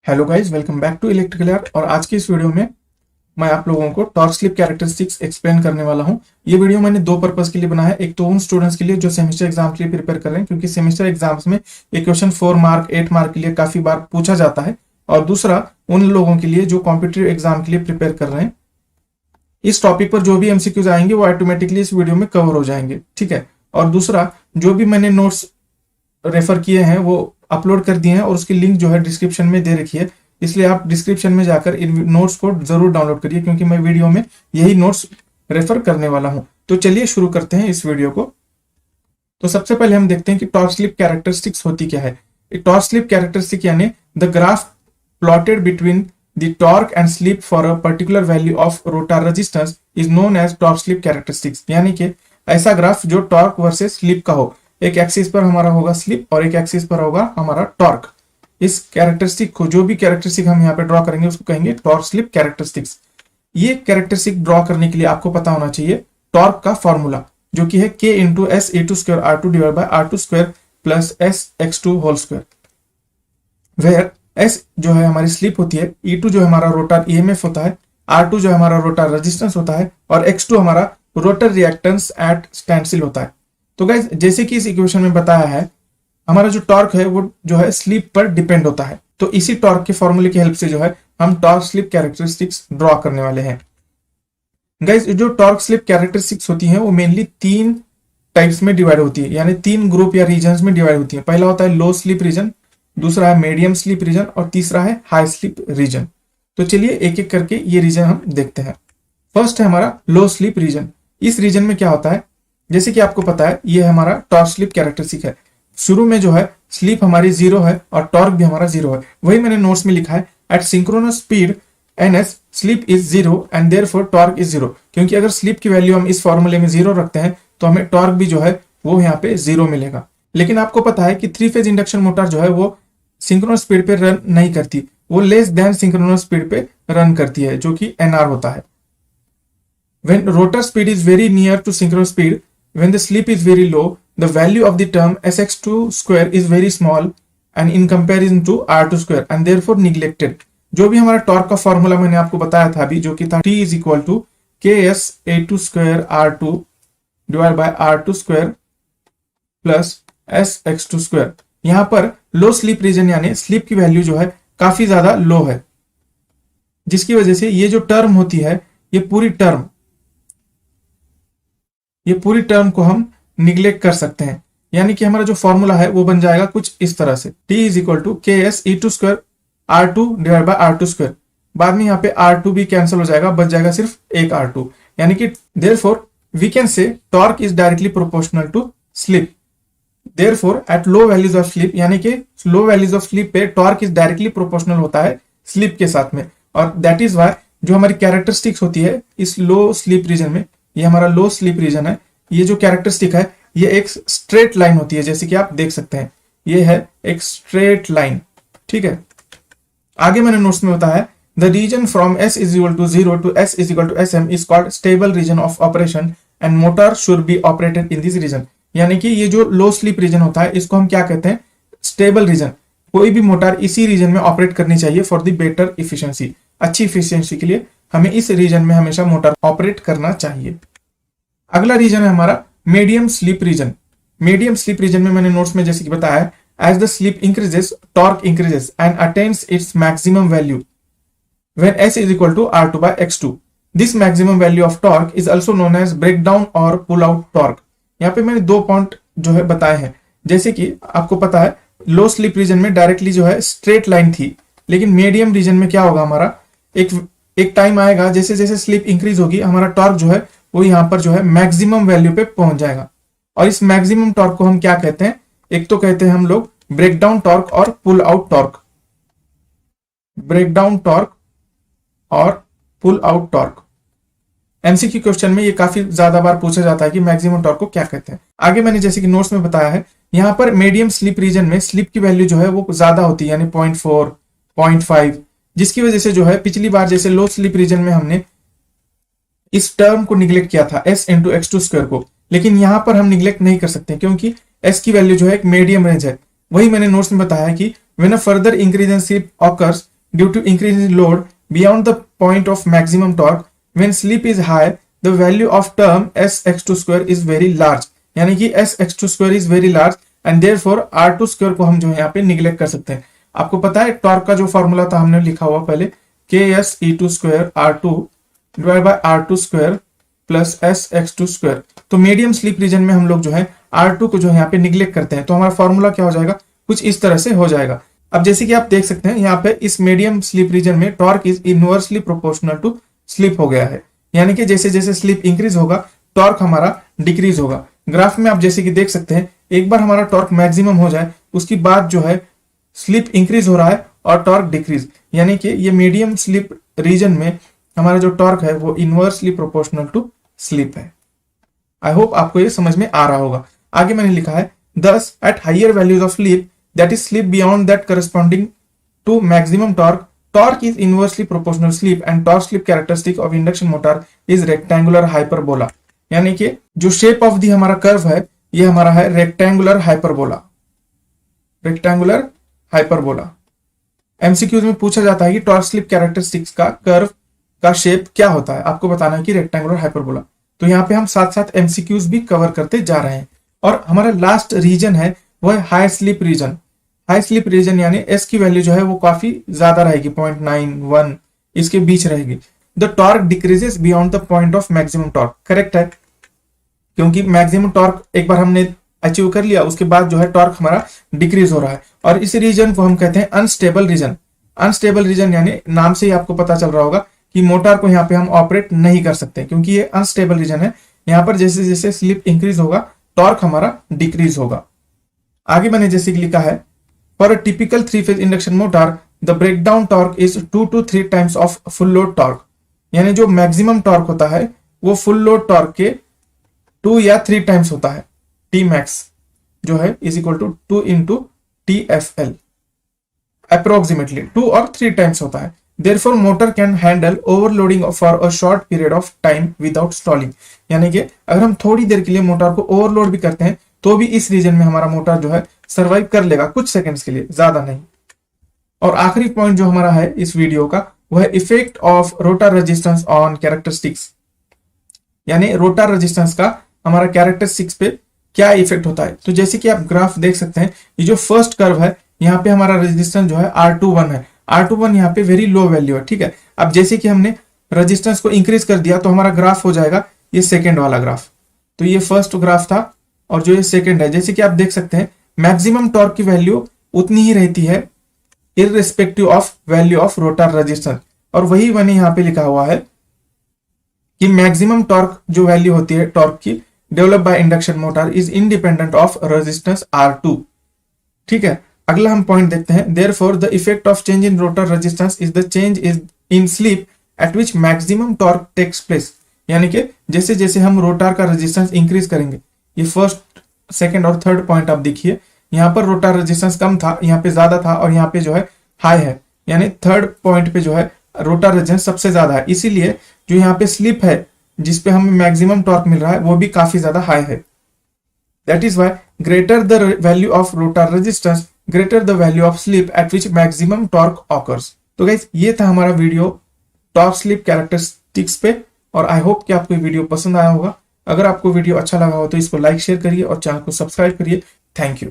Hello guys, welcome back to electrical art. और आज की इस वीडियो में मैं आप लोगों को टॉर्क स्लिप कैरेक्टरिस्टिक्स एक्सप्लेन करने वाला हूं। ये वीडियो मैंने दो पर्पस के लिए बनाया है। एक तो उन स्टूडेंट्स के लिए जो सेमेस्टर एग्जाम के लिए प्रिपेयर कर रहे हैं, क्योंकि सेमेस्टर एग्जाम्स में ये क्वेश्चन 4 मार्क 8 मार्क के लिए काफी बार पूछा जाता है। और दूसरा उन लोगों के लिए जो कॉम्पिटिटिव एग्जाम के लिए प्रिपेयर कर रहे हैं। इस टॉपिक पर जो भी एमसीक्यूज आएंगे वो ऑटोमेटिकली इस वीडियो में कवर हो जाएंगे, ठीक है। और दूसरा, जो भी मैंने नोट्स रेफर किए हैं वो अपलोड कर दिए हैं और उसकी लिंक जो है डिस्क्रिप्शन में दे रखी है। इसलिए आप डिस्क्रिप्शन में जाकर इन नोट्स को जरूर डाउनलोड करिए, क्योंकि मैं वीडियो में यही नोट्स रेफर करने वाला हूं। तो चलिए शुरू करते हैं इस वीडियो को। तो सबसे पहले हम देखते हैं कि टॉर्क स्लिप कैरेक्टरिस्टिक्स होती क्या है। टॉर्क स्लिप कैरेक्टरिस्टिक यानी the graph plotted between the torque and slip for a particular value of rotor resistance is known as torque slip characteristics. यानी कि ऐसा ग्राफ जो टॉर्क वर्सेस स्लिप का हो। एक एक्सिस पर हमारा होगा स्लिप और एक एक्सिस पर होगा हमारा टॉर्क। इस कैरेक्टरिस्टिक को, जो भी कैरेक्टरिस्टिक हम यहाँ पे ड्रॉ करेंगे उसको कहेंगे टॉर्क स्लिप कैरेक्टरिस्टिक्स। ये कैरेक्टरिस्टिक ड्रॉ करने के लिए आपको पता होना चाहिए टॉर्क का फॉर्मूला, जो कि है K into S A two square R2 divide by R2 square plus S X two whole square. Where S जो है हमारी स्लिप होती है, E2 जो हमारा रोटर EMF होता है, R2 जो हमारा रोटर रेजिस्टेंस होता है और X2 हमारा रोटर रिएक्टेंस एट स्टैंडस्टिल होता है। तो गाइस, जैसे कि इस इक्वेशन में बताया है, हमारा जो टॉर्क है वो जो है स्लिप पर डिपेंड होता है। तो इसी टॉर्क के फॉर्मूले की हेल्प से जो है हम टॉर्क स्लिप कैरेक्टरिस्टिक्स ड्रॉ करने वाले हैं। गाइस, जो टॉर्क स्लिप कैरेक्टरिस्टिक्स होती हैं वो मेनली 3 टाइप्स में डिवाइड होती है, यानी 3 ग्रुप या रीजन्स में डिवाइड होती है। पहला होता है लो स्लिप रीजन, दूसरा है मीडियम स्लिप रीजन और तीसरा है हाई स्लिप रीजन। तो चलिए एक एक करके ये रीजन हम देखते हैं। फर्स्ट है हमारा लो स्लिप रीजन। इस रीजन में क्या होता है, जैसे कि आपको पता है ये हमारा टॉर्क स्लिप कैरेक्टरिस्टिक है। शुरू में जो है स्लिप हमारी 0 है और टॉर्क भी हमारा 0 है। वही मैंने नोट्स में लिखा है, at synchronous speed ns slip is 0 and therefore torque is 0। क्योंकि अगर स्लिप की वैल्यू हम इस फॉर्मूले में 0 रखते हैं तो हमें टॉर्क भी जो है वो यहाँ पे 0 मिलेगा। लेकिन आपको पता है कि 3 फेज इंडक्शन मोटर जो है वो सिंक्रोनस स्पीड पे रन नहीं करती, वो लेस देन सिंक्रोनस स्पीड पे रन करती है, जो कि NR होता है। When rotor speed is very near to synchronous speed, when the slip is very low, the value of the term sx2 square is very small and in comparison to r2 square and therefore neglected। जो भी हमारा torque का formula मैंने आपको बताया था अभी, जो कि था T is equal to ks a2 square r2 divided by r2 square plus sx2 square। यहाँ पर लो स्लिप रीजन यानी स्लिप की वैल्यू जो है काफी ज्यादा लो है, जिसकी वजह से ये जो टर्म होती है ये पूरी टर्म को हम निग्लेक्ट कर सकते हैं। यानी कि हमारा जो फॉर्मूला है वो बन जाएगा कुछ इस तरह से, T is equal to KS E2 square R2 divide by R2 square. बाद में यहाँ पे R2 भी कैंसिल हो जाएगा, बच जाएगा सिर्फ एक R2। यानी कि therefore we can say torque is directly proportional to slip. Therefore at low values of slip, यानी कि लो वैल्यूज ऑफ स्लिप पे टॉर्क इज डायरेक्टली प्रोपोर्शनल होता है स्लिप के साथ में। और दैट इज वाई जो हमारी कैरेक्टरिस्टिक्स होती है इस लो स्लिप रीजन में, ये हमारा लो स्लिप रीजन है, ये जो कैरेक्टरिस्टिक है ये एक स्ट्रेट लाइन होती है, जैसे कि आप देख सकते हैं ये है एक स्ट्रेट लाइन, ठीक है। आगे मैंने नोट्स में बताया, the region from S is equal to 0 to S is equal to SM is called stable region of operation and motor should be operated in this region. यानी कि ये जो लो स्लिप रीजन होता है इसको हम क्या कहते हैं, स्टेबल रीजन। कोई भी मोटर इसी रीजन में ऑपरेट करनी चाहिए फॉर द बेटर इफिशियंसी। अच्छी इफिशियंसी के लिए हमें इस रीजन में हमेशा मोटर ऑपरेट करना चाहिए। अगला रीजन है हमारा medium slip region. Medium slip region में मैंने नोट्स में जैसे कि बताया, as the slip increases torque increases and attains its maximum value when S is equal to R2 by X2। This maximum value of torque is also known as break down or pull out torque. यहाँ पे मैंने 2 point जो है बताए हैं। जैसे कि आपको पता है लो स्लिप रीजन में डायरेक्टली जो है स्ट्रेट लाइन थी, लेकिन मीडियम रीजन में क्या होगा, हमारा एक टाइम आएगा जैसे जैसे स्लिप इंक्रीज होगी हमारा टॉर्क जो है वो यहाँ पर जो है मैक्सिमम वैल्यू पे पहुंच जाएगा। और इस मैक्सिमम टॉर्क को हम क्या कहते हैं, एक तो कहते हैं हम लोग ब्रेक डाउन टॉर्क और pull out torque. Breakdown torque और pull out torque MCQ question में ये काफी ज्यादा बार पूछा जाता है कि मैक्सिमम टॉर्क को क्या कहते हैं। आगे मैंने जैसे कि नोट्स में बताया है, यहाँ पर मीडियम स्लिप रीजन में स्लिप की वैल्यू जो है वो ज्यादा होती है, यानी 0.4 0.5, जिसकी वजह से जो है पिछली बार जैसे लो स्लिप रीजन में हमने इस टर्म को निग्लेक्ट किया था S इंटू X2 स्क्वायर को, लेकिन यहां पर हम निग्लेक्ट नहीं कर सकते क्योंकि S की वैल्यू जो है एक मीडियम रेंज है। वही मैंने नोट्स में बताया कि when a further increase in slip occurs due to increase in load beyond the point of maximum torque when slip is high the value of term sx2 is very large, यानी कि sx2 is very large and therefore r2 को हम जो है यहाँ पे neglect कर सकते हैं। आपको पता है टॉर्क का जो फॉर्मूला था हमने लिखा हुआ पहले ks e2 r2 divide by r2 plus sx2। तो मीडियम स्लीप रीजन में हम लोग जो है r2 को जो है यहाँ पे निग्लेक्ट करते हैं, तो हमारा फॉर्मूला क्या हो जाएगा, कुछ इस तरह से हो जाएगा। अब जैसे कि आप देख सकते हैं यहाँ पे इस मीडियम स्लीप रीजन में torque is inversely proportional to slip हो गया है, यानी कि जैसे जैसे स्लीप इंक्रीज होगा टॉर्क हमारा डिक्रीज होगा। ग्राफ में आप जैसे कि देख सकते हैं एक बार हमारा टॉर्क मैक्सिमम हो जाए उसकी बाद जो है स्लीप इंक्रीज हो रहा है और टॉर्क डिक्रीज, यानी कि ये मीडियम स्लीप रीजन में हमारा जो टॉर्क है वो इनवर्सली प्रोपोर्शनल टू स्लीप है। आई होप आपको ये समझ में आ रहा होगा। आगे मैंने लिखा है thus at higher values of slip that is slip beyond that corresponding to maximum torque, torque is inversely proportional slip and torque slip characteristic of induction motor is rectangular hyperbola, यानी कि जो शेप ऑफ दी हमारा curve है ये हमारा है rectangular hyperbola. Rectangular hyperbola MCQs में पूछा जाता है कि टॉर्क स्लिप कैरेक्टरिस्टिक्स का कर्व का शेप क्या होता है, आपको बताना है कि रेक्टेंगुलर हाइपरबोला। तो यहाँ पे हम साथ साथ एमसीक्यूज भी कवर करते जा रहे हैं। और हमारा लास्ट रीजन है वो है high slip region. High slip region यानी एस की वैल्यू जो है वो काफी ज्यादा रहेगी, 0.91 इसके बीच रहेगी। The torque decreases beyond the point of maximum torque, correct है, क्योंकि मैक्सिमम टॉर्क एक बार हमने अचीव कर लिया उसके बाद जो है टॉर्क हमारा डिक्रीज हो रहा है, और इस रीजन को हम कहते हैं अनस्टेबल रीजन। अनस्टेबल रीजन यानी नाम से ही आपको पता चल रहा होगा कि मोटर को यहाँ पे हम ऑपरेट नहीं कर सकते, क्योंकि ये अनस्टेबल रीजन है। यहाँ पर जैसे जैसे स्लिप इंक्रीज होगा टॉर्क हमारा डिक्रीज होगा। आगे मैंने जैसे कि लिखा है for a typical three phase induction motor the breakdown torque is 2 to 3 times of full load torque, यानी जो मैक्सिमम टॉर्क होता है वो फुल लोड टॉर्क के 2 या 3 टाइम्स होता है। टी मैक्स जो है is equal to 2 into TFL, approximately 2 और 3 टाइम्स होता है। Therefore, motor can handle overloading for a short period of time without stalling, यानी कि अगर हम थोड़ी देर के लिए मोटर को ओवरलोड भी करते हैं तो भी इस रीजन में हमारा मोटर जो है सर्वाइव कर लेगा कुछ सेकंड्स के लिए, ज्यादा नहीं। और आखिरी पॉइंट जो हमारा है इस वीडियो का वो है effect of rotor resistance on characteristics, यानी रोटर रेजिस्टेंस का हमारा कैरेक्टरिस्टिक्स पे क्या इफेक्ट होता है। तो जैसे कि आप ग्राफ देख सकते हैं ये जो फर्स्ट कर्व है यहाँ पे हमारा रेजिस्टेंस जो है R21 है। R21 यहाँ पे वेरी लो वैल्यू है, ठीक है। अब जैसे कि हमने रेजिस्टेंस को इंक्रीज कर दिया तो हमारा ग्राफ हो जाएगा ये सेकेंड वाला ग्राफ। तो ये फर्स्ट ग्राफ था और जो ये सेकेंड है, जैसे कि आप देख सकते हैं मैक्सिमम टॉर्क की वैल्यू उतनी ही रहती है irrespective of value of rotor resistance, और वही मैंने यहाँ पे लिखा हुआ है कि मैक्सिमम टॉर्क जो वैल्यू होती है टॉर्क की develop by induction motor is independent of resistance R2, ठीक है। अगला हम पॉइंट देखते हैं therefore the effect of change in rotor resistance is the change is in slip at which maximum torque takes place, यानी कि जैसे जैसे हम रोटर का रेजिस्टेंस इंक्रीज करेंगे, ये फर्स्ट सेकंड और थर्ड पॉइंट आप देखिए, यहाँ पर रोटर रेजिस्टेंस कम था, यहाँ पे ज्यादा था, और यहाँ पे जो है हाई है, यानी थर्ड पॉइंट पे जो है रोटर रेजिस्टेंस सबसे ज्यादा है, इसीलिए जो यहाँ पे स्लिप है जिसपे हमें मैक्सिमम टॉर्क मिल रहा है वो भी काफी ज्यादा हाई है। That is why greater the value of rotor resistance greater the value of slip at which maximum torque occurs. तो गाइस ये था हमारा वीडियो टॉर्क स्लिप कैरेक्टरिस्टिक्स पे, और आई होप कि आपको ये वीडियो पसंद आया होगा। अगर आपको वीडियो अच्छा लगा हो तो इसको लाइक शेयर करिए और चैनल को सब्सक्राइब करिए। Thank you.